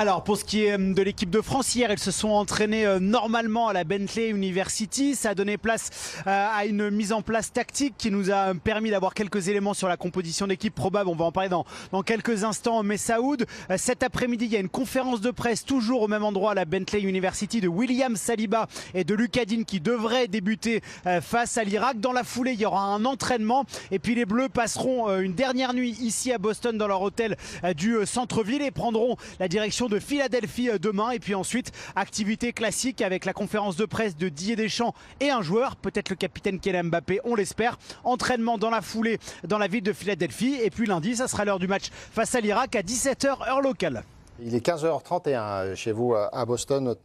Alors pour ce qui est de l'équipe de France, hier ils se sont entraînés normalement à la Bentley University. Ça a donné place à une mise en place tactique qui nous a permis d'avoir quelques éléments sur la composition d'équipe probable. On va en parler dans quelques instants. Messaoud, cet après-midi il y a une conférence de presse toujours au même endroit à la Bentley University de William Saliba et de Lucas Digne qui devraient débuter face à l'Irak. Dans la foulée il y aura un entraînement et puis les Bleus passeront une dernière nuit ici à Boston dans leur hôtel du centre-ville et prendront la direction de Philadelphie demain. Et puis ensuite, activité classique avec la conférence de presse de Didier Deschamps et un joueur, peut-être le capitaine Kylian Mbappé, on l'espère. Entraînement dans la foulée dans la ville de Philadelphie. Et puis lundi, ça sera l'heure du match face à l'Irak à 17h heure locale. Il est 15h31 chez vous à Boston,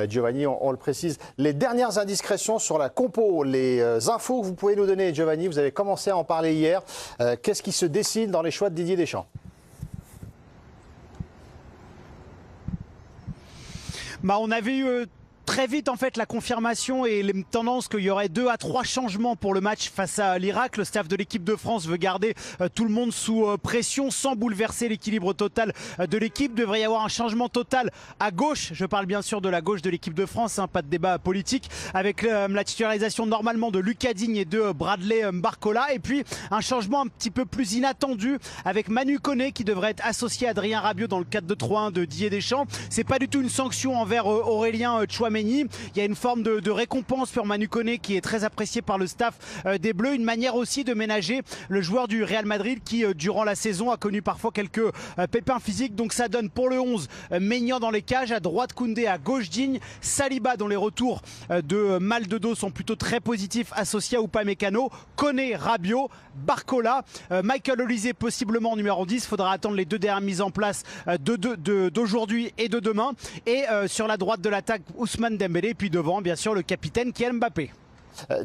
Giovanni, on le précise. Les dernières indiscrétions sur la compo, les infos que vous pouvez nous donner, Giovanni, vous avez commencé à en parler hier. Qu'est-ce qui se dessine dans les choix de Didier Deschamps ? On avait eu très vite en fait la confirmation et les tendances qu'il y aurait 2 à 3 changements pour le match face à l'Irak. Le staff de l'équipe de France veut garder tout le monde sous pression sans bouleverser l'équilibre total de l'équipe. Devrait y avoir un changement total à gauche. Je parle bien sûr de la gauche de l'équipe de France, pas de débat politique, avec la titularisation normalement de Lucas Digne et de Bradley Barcola. Et puis un changement un petit peu plus inattendu avec Manu Koné qui devrait être associé à Adrien Rabiot dans le 4-2-3-1 de Didier Deschamps. C'est pas du tout une sanction envers Aurélien Tchouaméni. Il y a une forme de récompense pour Manu Koné qui est très apprécié par le staff des Bleus. Une manière aussi de ménager le joueur du Real Madrid qui, durant la saison, a connu parfois quelques pépins physiques. Donc ça donne pour le 11 Maignan dans les cages, à droite Koundé, à gauche Digne, Saliba dont les retours de mal de dos sont plutôt très positifs, associés à Upamecano, Koné, Rabiot, Barcola, Michael Olise possiblement en numéro 10. Il faudra attendre les 2 dernières mises en place d'aujourd'hui et de demain. Et sur la droite de l'attaque, Ousmane Dembélé, puis devant bien sûr le capitaine Kylian Mbappé.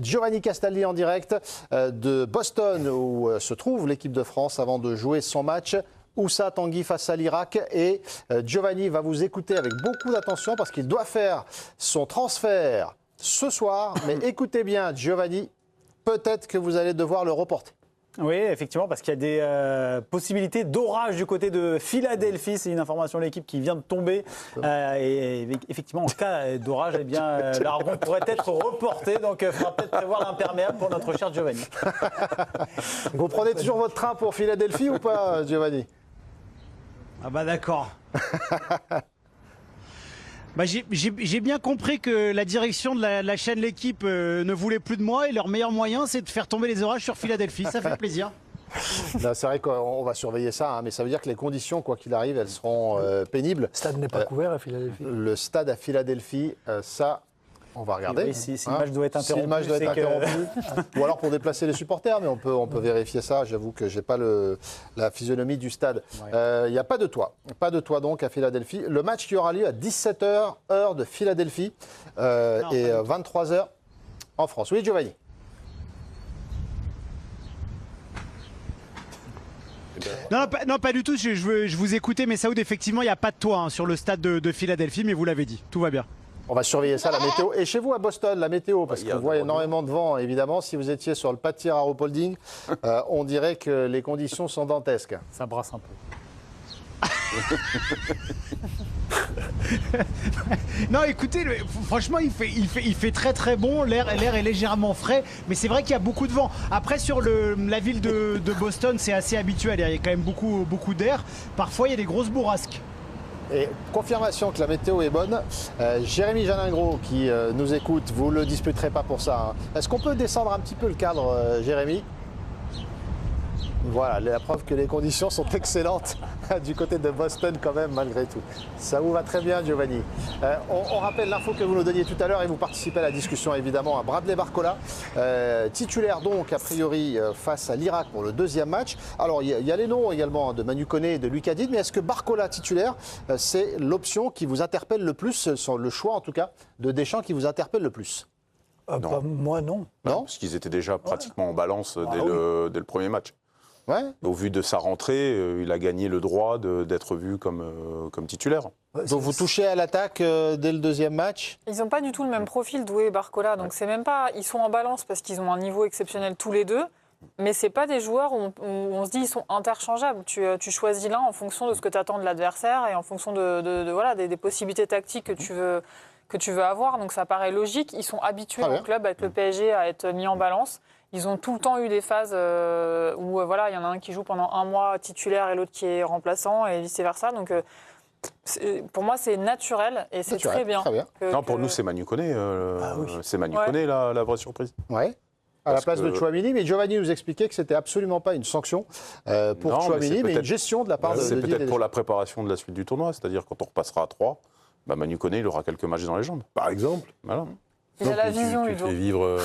Giovanni Castaldi en direct de Boston où se trouve l'équipe de France avant de jouer son match. Oussa Tanguy face à l'Irak et Giovanni va vous écouter avec beaucoup d'attention parce qu'il doit faire son transfert ce soir. Mais écoutez bien Giovanni, peut-être que vous allez devoir le reporter. Oui, effectivement, parce qu'il y a des possibilités d'orage du côté de Philadelphie. C'est une information de l'équipe qui vient de tomber. Et effectivement, en cas d'orage, la rencontre pourrait être reportée. Donc, il faudra peut-être prévoir l'imperméable pour notre cher Giovanni. Vous prenez toujours votre train pour Philadelphie ou pas, Giovanni ? Ah bah d'accord. J'ai bien compris que la direction de la chaîne L'équipe ne voulait plus de moi et leur meilleur moyen c'est de faire tomber les orages sur Philadelphie. Ça fait plaisir. C'est vrai qu'on va surveiller ça, mais ça veut dire que les conditions, quoi qu'il arrive, elles seront pénibles. Le stade n'est pas couvert à Philadelphie. Le stade à Philadelphie, ça... On va regarder. Oui, si le match doit être interrompu. Si le match doit être interrompu. Ou alors pour déplacer les supporters, mais on peut vérifier ça. J'avoue que je n'ai pas la physionomie du stade. Il n'y a pas de toit. Pas de toit donc à Philadelphie. Le match qui aura lieu à 17h, heure de Philadelphie, et 23h en France. Oui, Giovanni. Non, pas du tout. Je vous écoutais, mais Saoud, effectivement, il n'y a pas de toit sur le stade de Philadelphie, mais vous l'avez dit. Tout va bien. On va surveiller ça, la météo. Et chez vous, à Boston, la météo, parce qu'on voit énormément de vent, évidemment. Si vous étiez sur le pas de tir à Ruhpolding, on dirait que les conditions sont dantesques. Ça brasse un peu. Non, écoutez, franchement, il fait très très bon. L'air est légèrement frais, mais c'est vrai qu'il y a beaucoup de vent. Après, sur la ville de Boston, c'est assez habituel. Il y a quand même beaucoup d'air. Parfois, il y a des grosses bourrasques. Et confirmation que la météo est bonne. Jérémy Jalingro qui nous écoute, vous ne le disputerez pas pour ça. Est-ce qu'on peut descendre un petit peu le cadre, Jérémy ? Voilà, la preuve que les conditions sont excellentes du côté de Boston quand même, malgré tout. Ça vous va très bien, Giovanni. On rappelle l'info que vous nous donniez tout à l'heure et vous participez à la discussion, évidemment, à Bradley Barcola, titulaire donc, a priori, face à l'Irak pour le 2e match. Alors, il y a les noms également de Manu Koné et de Lucas Digne, mais est-ce que Barcola titulaire, c'est l'option qui vous interpelle le plus, le choix en tout cas, de Deschamps qui vous interpelle le plus ? Moi, non. Non, parce qu'ils étaient déjà pratiquement en balance dès le premier match. Ouais. Au vu de sa rentrée, il a gagné le droit d'être vu comme titulaire. Donc vous touchez à l'attaque dès le 2e match. Ils n'ont pas du tout le même profil, Doué et Barcola. Donc c'est même pas, ils sont en balance parce qu'ils ont un niveau exceptionnel tous les deux. mais c'est pas des joueurs où on se dit ils sont interchangeables. Tu choisis l'un en fonction de ce que tu attends de l'adversaire et en fonction voilà, des possibilités tactiques que tu veux avoir. Donc ça paraît logique. Ils sont habitués au club avec le PSG à être mis en balance. Ils ont tout le temps eu des phases où voilà, il y en a un qui joue pendant un mois titulaire et l'autre qui est remplaçant et vice-versa. Donc pour moi, c'est naturel et c'est très bien. Non, pour nous, c'est Manu Koné. C'est Manu Koné, la vraie surprise. Ouais. À la place de Tchouaméni, mais Giovanni nous expliquait que c'était absolument pas une sanction pour Tchouaméni, mais une gestion de la part de C'est Didier peut-être pour la préparation de la suite du tournoi, c'est-à-dire quand on repassera à 3, Manu Koné, il aura quelques matchs dans les jambes. Par exemple. Voilà. Il a la vision, tu Ludo. fais vivre,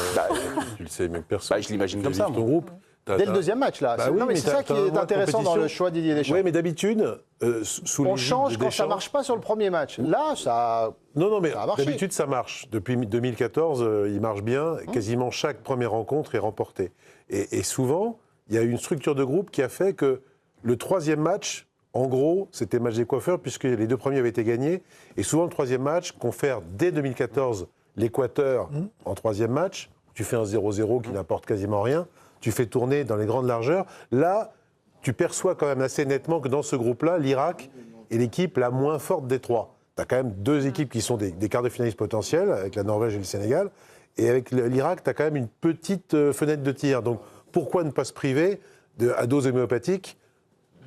tu le sais, même personne. Je l'imagine comme ça. Ton groupe. Dès le deuxième match, là. Oui, Non, mais c'est ça qui est intéressant dans le choix de Didier Deschamps. Oui, mais d'habitude, sous on change quand ça ne marche pas sur le premier match. Là, ça. Non, mais ça a marché. d'habitude, ça marche. Depuis 2014, il marche bien. Quasiment chaque première rencontre est remportée. Et souvent, il y a une structure de groupe qui a fait que le troisième match, en gros, c'était match des coiffeurs, puisque les deux premiers avaient été gagnés. Et souvent, le troisième match, confère dès 2014 l'Équateur en troisième match. Tu fais un 0-0 qui n'apporte quasiment rien. Tu fais tourner dans les grandes largeurs. Là, tu perçois quand même assez nettement que dans ce groupe-là, l'Irak est l'équipe la moins forte des trois. Tu as quand même deux équipes qui sont des quarts de finalistes potentiels, avec la Norvège et le Sénégal. Et avec l'Irak, tu as quand même une petite fenêtre de tir. Donc pourquoi ne pas se priver, à dose homéopathique,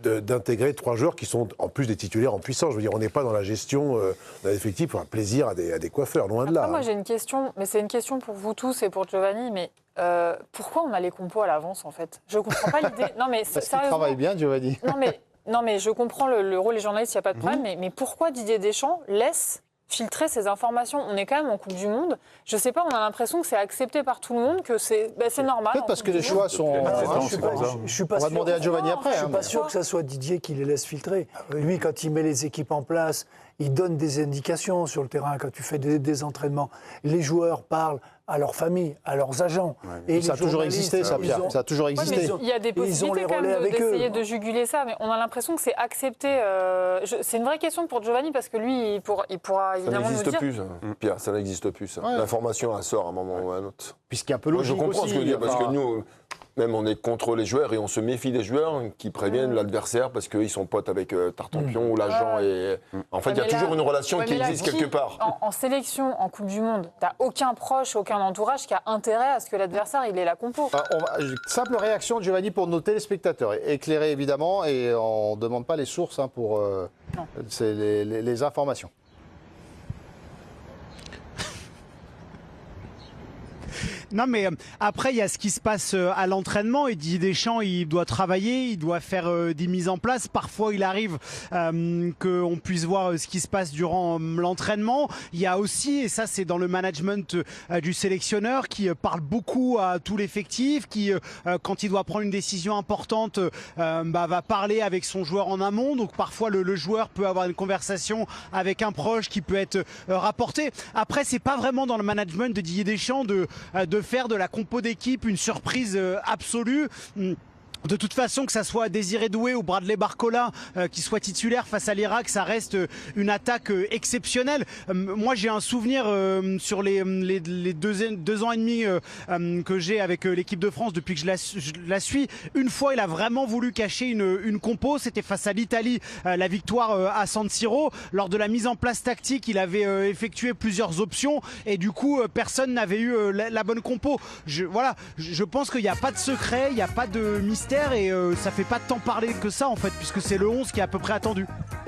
d'intégrer 3 joueurs qui sont en plus des titulaires en puissance. Je veux dire, on n'est pas dans la gestion d'un effectif pour un plaisir à des coiffeurs, loin de là. Moi, j'ai une question, mais c'est une question pour vous tous et pour Giovanni, mais pourquoi on a les compos à l'avance, en fait? Je ne comprends pas l'idée. Non, mais parce qu'il travaille bien, Giovanni. Non, mais je comprends le rôle des journalistes, il n'y a pas de problème, mais pourquoi Didier Deschamps laisse filtrer ces informations? On est quand même en Coupe du Monde. Je ne sais pas, on a l'impression que c'est accepté par tout le monde, que c'est normal. Peut-être parce que les choix sont... Je suis pas On va sûr. demander à Giovanni après. Je ne suis pas sûr que ce soit Didier qui les laisse filtrer. Lui, quand il met les équipes en place, il donne des indications sur le terrain. Quand tu fais des entraînements, les joueurs parlent à leur famille, à leurs agents. Ouais. Et ça a toujours existé, ça, Pierre. Ça a toujours existé. Il y a des possibilités quand même d'essayer de juguler ça, mais on a l'impression que c'est accepté. C'est une vraie question pour Giovanni, parce que lui, il pourra évidemment nous dire... Ça n'existe plus, Pierre, ça n'existe plus. Ça. Ouais. L'information, elle sort à un moment ou à un autre. Puisqu'il y a un peu logique je comprends aussi, ce que tu dis, parce que nous... Même on est contre les joueurs et on se méfie des joueurs qui préviennent l'adversaire parce qu'ils sont potes avec Tartampion ou l'agent. Et... En fait, il y a toujours une relation qui existe quelque part. En sélection, en Coupe du Monde, tu n'as aucun proche, aucun entourage qui a intérêt à ce que l'adversaire il ait la compo. Simple réaction de Giovanni pour nos téléspectateurs. Éclairé évidemment, et on ne demande pas les sources pour les informations. Non, mais après, il y a ce qui se passe à l'entraînement. Et Didier Deschamps, il doit travailler, il doit faire des mises en place. Parfois, il arrive qu'on puisse voir ce qui se passe durant l'entraînement. Il y a aussi, et ça c'est dans le management du sélectionneur, qui parle beaucoup à tout l'effectif, qui, quand il doit prendre une décision importante, va parler avec son joueur en amont. Donc parfois, le joueur peut avoir une conversation avec un proche qui peut être rapporté. Après, c'est pas vraiment dans le management de Didier Deschamps de faire de la compo d'équipe une surprise absolue. De toute façon, que ça soit Désiré Doué ou Bradley Barcola qui soit titulaire face à l'Irak, ça reste une attaque exceptionnelle. Moi, j'ai un souvenir sur les 2 ans et demi que j'ai avec l'équipe de France depuis que je la suis. Une fois, il a vraiment voulu cacher une compo. C'était face à l'Italie, la victoire à San Siro. Lors de la mise en place tactique, il avait effectué plusieurs options et du coup, personne n'avait eu la bonne compo. Je pense qu'il n'y a pas de secret, il n'y a pas de mystère. Et ça fait pas tant parler que ça en fait, puisque c'est le 11 qui est à peu près attendu.